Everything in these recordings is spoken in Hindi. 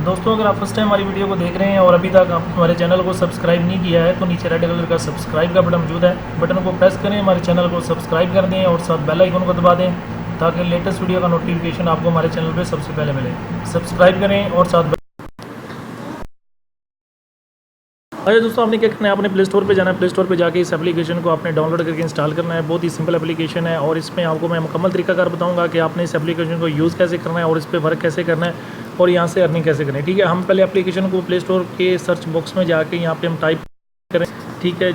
दोस्तों, अगर आप फर्स्ट टाइम हमारी वीडियो को देख रहे हैं और अभी तक आप हमारे चैनल को सब्सक्राइब नहीं किया है तो नीचे रेड कलर का सब्सक्राइब का बटन मौजूद है। बटन को प्रेस करें, हमारे चैनल को सब्सक्राइब कर दें और साथ बेल आइकन को दबा दें ताकि लेटेस्ट वीडियो का नोटिफिकेशन आपको हमारे चैनल पर सबसे पहले मिले। सब्सक्राइब करें और साथ अच्छा दोस्तों, आपने क्या करना है, आपने प्ले स्टोर पे जाना है। प्ले स्टोर पे जाके इस एप्लीकेशन को आपने डाउनलोड करके इंस्टॉल करना है। बहुत ही सिंपल एप्लीकेशन है और इसमें आपको मैं मुकम्मल तरीकाकार बताऊंगा कि आपने इस एप्लीकेशन को यूज़ कैसे करना है और इस पर वर्क कैसे करना है और यहाँ से अर्निंग कैसे करनी है। ठीक है, हम पहले एप्लीकेशन को प्ले स्टोर के सर्च बॉक्स में जाके यहाँ पर हम टाइप करें, ठीक है,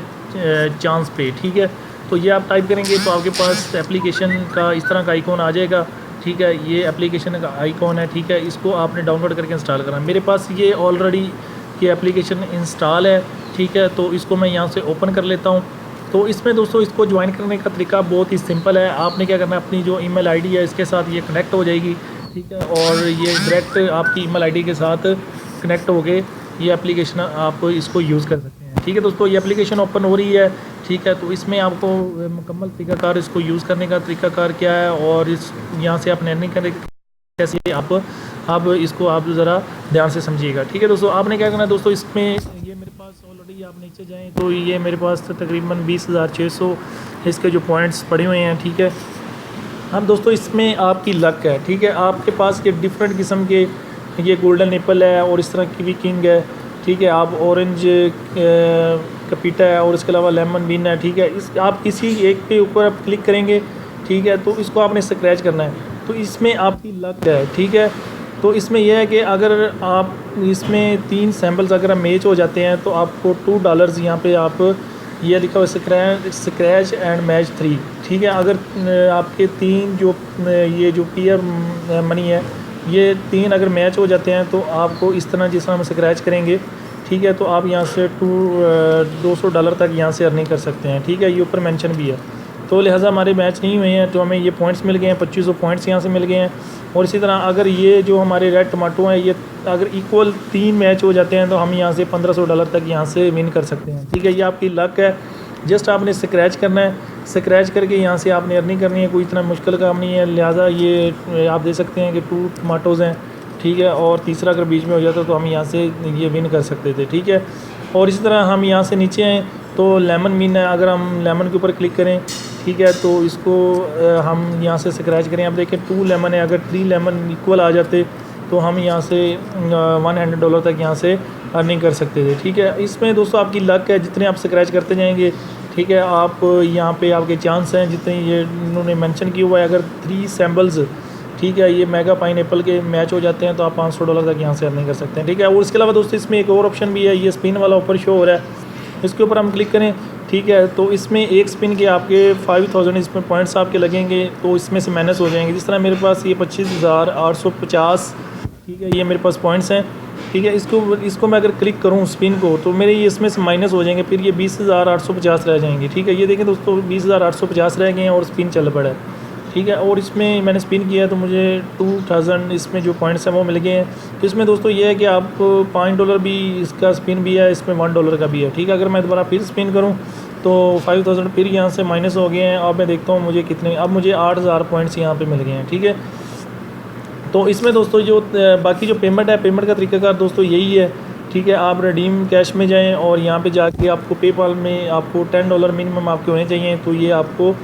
चांस पे। ठीक है, तो ये आप टाइप करेंगे तो आपके पास एप्लीकेशन का इस तरह का आइकॉन आ जाएगा। ठीक है, ये एप्लीकेशन का आइकॉन है। ठीक है, इसको आपने डाउनलोड करके इंस्टॉल करना है। मेरे पास ये ऑलरेडी ये एप्लीकेशन इंस्टॉल है। ठीक है, तो इसको मैं यहाँ से ओपन कर लेता हूँ। तो इसमें दोस्तों इसको ज्वाइन करने का तरीका बहुत ही सिंपल है। आपने क्या करना है, अपनी जो ईमेल आईडी है इसके साथ ये कनेक्ट हो जाएगी। ठीक है, और ये डायरेक्ट आपकी ईमेल आईडी के साथ कनेक्ट हो गए ये एप्लीकेशन आप इसको यूज़ कर सकते हैं। ठीक है दोस्तों, ये एप्लीकेशन ओपन हो रही है। ठीक है, तो इसमें आपको मुकम्मल तरीकाकार इसको यूज़ करने का तरीकाकार क्या है और इस यहाँ से आपने अर्निंग करने कैसे आप इसको आप ज़रा ध्यान से समझिएगा। ठीक है दोस्तों, आपने क्या करना है दोस्तों, इसमें ये मेरे पास ऑलरेडी आप नीचे जाएं तो ये मेरे पास तकरीबन 20,600 इसके जो पॉइंट्स पड़े हुए हैं। ठीक है, अब दोस्तों इसमें आपकी लक है। ठीक है, आपके पास ये डिफरेंट किस्म के ये गोल्डन एप्पल है और इस तरह की भी किंग है। ठीक है, आप ऑरेंज कपीटा है और इसके अलावा लेमन बीन है। ठीक है, इस आप किसी एक के ऊपर आप क्लिक करेंगे। ठीक है, तो इसको आपने स्क्रैच करना है तो इसमें आपकी लक है। ठीक है, तो इसमें यह है कि अगर आप इसमें 3 सैम्पल्स अगर मैच हो जाते हैं तो आपको $2 यहाँ पे आप ये लिखा हुआ स्क्रैच एंड मैच 3। ठीक है, अगर आपके 3 जो ये जो पीयर मनी है ये 3 अगर मैच हो जाते हैं तो आपको इस तरह जिस तरह हम स्क्रैच करेंगे। ठीक है, तो आप यहाँ से $200 तक यहाँ से अर्निंग कर सकते हैं। ठीक है, ये ऊपर मेंशन भी है। तो लिहाजा हमारे मैच नहीं हुए हैं तो हमें ये पॉइंट्स मिल गए हैं, 2500 पॉइंट्स यहाँ से मिल गए हैं। और इसी तरह अगर ये जो हमारे रेड टमाटो हैं ये अगर इक्वल 3 मैच हो जाते हैं तो हम यहाँ से $1500 तक यहाँ से विन कर सकते हैं। ठीक है, ये आपकी लक है। जस्ट आपने स्क्रैच करना है, स्क्रैच करके यहाँ से आपने अर्निंग करनी है। कोई इतना मुश्किल काम नहीं है। लिहाजा ये आप दे सकते हैं कि 2 टमाटोज़ हैं। ठीक है, और तीसरा अगर बीच में हो जाता तो हम यहाँ से ये विन कर सकते थे। ठीक है, और इसी तरह हम यहाँ से नीचे आएँ तो लेमन मीन है, अगर हम लेमन के ऊपर क्लिक करें, ठीक है, तो इसको हम यहाँ से स्क्रैच करें। अब देखें 2 लेमन है, अगर 3 लेमन इक्वल आ जाते तो हम यहाँ से $100 तक यहाँ से अर्निंग कर सकते थे। ठीक है, इसमें दोस्तों आपकी लक है, जितने आप स्क्रैच करते जाएंगे। ठीक है, आप यहाँ पे आपके चांस हैं जितने ये इन्होंने मेंशन किया हुआ है। अगर 3 सैम्पल्स, ठीक है, ये मेगा पाइन एप्पल के मैच हो जाते हैं तो आप $500 तक यहाँ से अर्निंग कर सकते हैं। ठीक है, और इसके अलावा दोस्तों इसमें एक और ऑप्शन भी है, ये स्पिन वाला ऊपर शो हो रहा है, इसके ऊपर हम क्लिक करें। ठीक है, तो इसमें एक स्पिन के आपके 5000 इसमें पॉइंट्स आपके लगेंगे तो इसमें से माइनस हो जाएंगे। जिस तरह मेरे पास ये 25,850, ठीक है, ये मेरे पास पॉइंट्स हैं। ठीक है, इसको मैं अगर क्लिक करूँ स्पिन को तो मेरे ये इसमें से माइनस हो जाएंगे, फिर ये 20,850 रह जाएंगे। ठीक है, ये देखें दोस्तों 20,850 रह गए हैं और स्पिन चल पड़ा है। ठीक है, और इसमें मैंने स्पिन किया तो मुझे 2000 इसमें जो पॉइंट्स हैं वो मिल गए हैं। तो इसमें दोस्तों ये है कि आप $5 भी इसका स्पिन भी है, इसमें $1 का भी है। ठीक है, अगर मैं दोबारा फिर स्पिन करूं तो 5000 फिर यहाँ से माइनस हो गए हैं। अब मैं देखता हूँ मुझे कितने, अब मुझे 8000 पॉइंट्स यहाँ पे मिल गए हैं। ठीक है, तो इसमें दोस्तों जो बाकी जो पेमेंट है, पेमेंट का तरीकाकार दोस्तों यही है। ठीक है, आप रिडीम कैश में जाएँ और यहाँ पर जाके आपको पेपाल में आपको $10 मिनिमम आपके होने चाहिए, तो ये आपको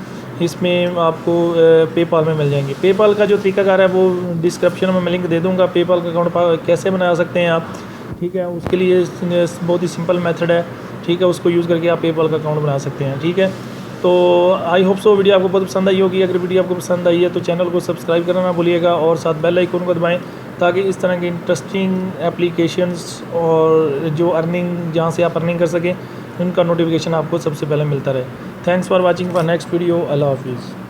इसमें आपको पेपाल में मिल जाएंगे। पेपाल का जो तरीकाकार है वो डिस्क्रिप्शन में मैं लिंक दे दूंगा। पेपाल का अकाउंट कैसे बना सकते हैं आप, ठीक है, उसके लिए बहुत ही सिंपल मेथड है। ठीक है, उसको यूज़ करके आप पेपाल का अकाउंट बना सकते हैं। ठीक है, तो आई होप सो वीडियो आपको बहुत पसंद आई होगी। अगर वीडियो आपको पसंद आई है तो चैनल को सब्सक्राइब करना ना भूलिएगा और साथ बेल आइकन को दबाएँ ताकि इस तरह की इंटरेस्टिंग एप्लीकेशंस और जो अर्निंग जहाँ से आप अर्निंग कर सकें उनका नोटिफिकेशन आपको सबसे पहले मिलता रहे। Thanks for watching for next video. अल्लाह हाफिज़।